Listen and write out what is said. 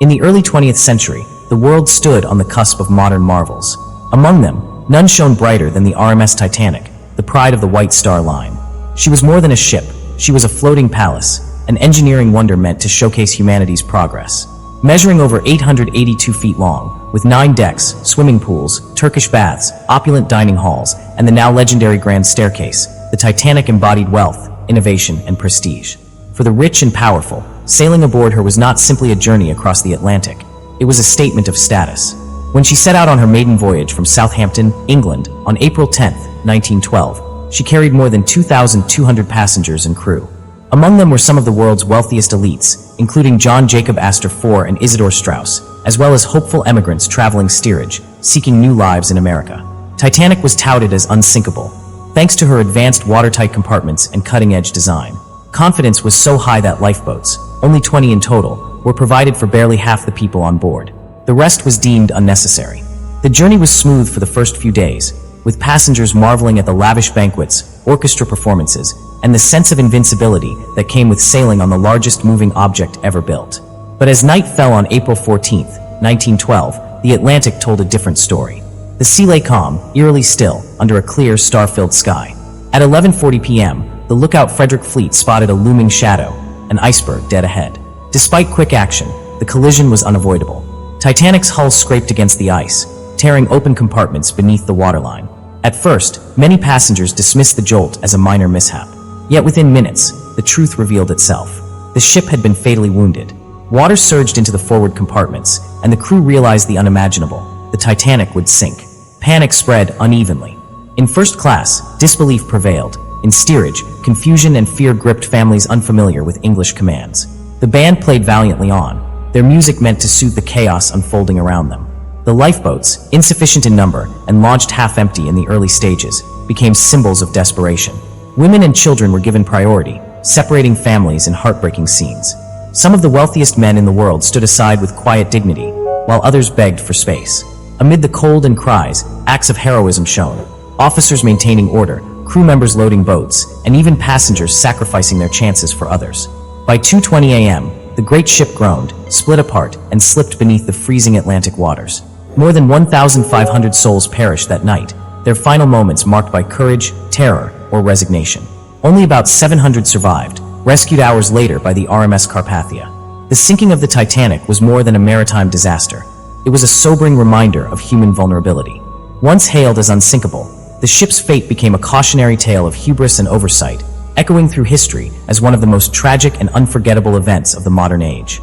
In the early 20th century, the world stood on the cusp of modern marvels. Among them, none shone brighter than the RMS Titanic, the pride of the White Star Line. She was more than a ship, she was a floating palace, an engineering wonder meant to showcase humanity's progress. Measuring over 882 feet long, with 9 decks, swimming pools, Turkish baths, opulent dining halls, and the now legendary Grand Staircase, the Titanic embodied wealth, innovation, and prestige. For the rich and powerful, sailing aboard her was not simply a journey across the Atlantic. It was a statement of status. When she set out on her maiden voyage from Southampton, England, on April 10, 1912, she carried more than 2,200 passengers and crew. Among them were some of the world's wealthiest elites, including John Jacob Astor IV and Isidor Straus, as well as hopeful emigrants traveling steerage, seeking new lives in America. Titanic was touted as unsinkable, thanks to her advanced watertight compartments and cutting-edge design. Confidence was so high that lifeboats, only 20 in total, were provided for barely half the people on board. The rest was deemed unnecessary. The journey was smooth for the first few days, with passengers marveling at the lavish banquets, orchestra performances, and the sense of invincibility that came with sailing on the largest moving object ever built. But as night fell on April 14, 1912, the Atlantic told a different story. The sea lay calm, eerily still, under a clear, star-filled sky. At 11:40 p.m., the lookout Frederick Fleet spotted a looming shadow, an iceberg dead ahead. Despite quick action, the collision was unavoidable. Titanic's hull scraped against the ice, tearing open compartments beneath the waterline. At first, many passengers dismissed the jolt as a minor mishap. Yet within minutes, the truth revealed itself. The ship had been fatally wounded. Water surged into the forward compartments, and the crew realized the unimaginable. The Titanic would sink. Panic spread unevenly. In first class, disbelief prevailed. In steerage, confusion and fear gripped families unfamiliar with English commands. The band played valiantly on, their music meant to soothe the chaos unfolding around them. The lifeboats, insufficient in number and launched half-empty in the early stages, became symbols of desperation. Women and children were given priority, separating families in heartbreaking scenes. Some of the wealthiest men in the world stood aside with quiet dignity, while others begged for space. Amid the cold and cries, acts of heroism shone. Officers maintaining order, crew members loading boats, and even passengers sacrificing their chances for others. By 2:20 a.m., the great ship groaned, split apart, and slipped beneath the freezing Atlantic waters. More than 1,500 souls perished that night, their final moments marked by courage, terror, or resignation. Only about 700 survived, rescued hours later by the RMS Carpathia. The sinking of the Titanic was more than a maritime disaster. It was a sobering reminder of human vulnerability. Once hailed as unsinkable, the ship's fate became a cautionary tale of hubris and oversight, echoing through history as one of the most tragic and unforgettable events of the modern age.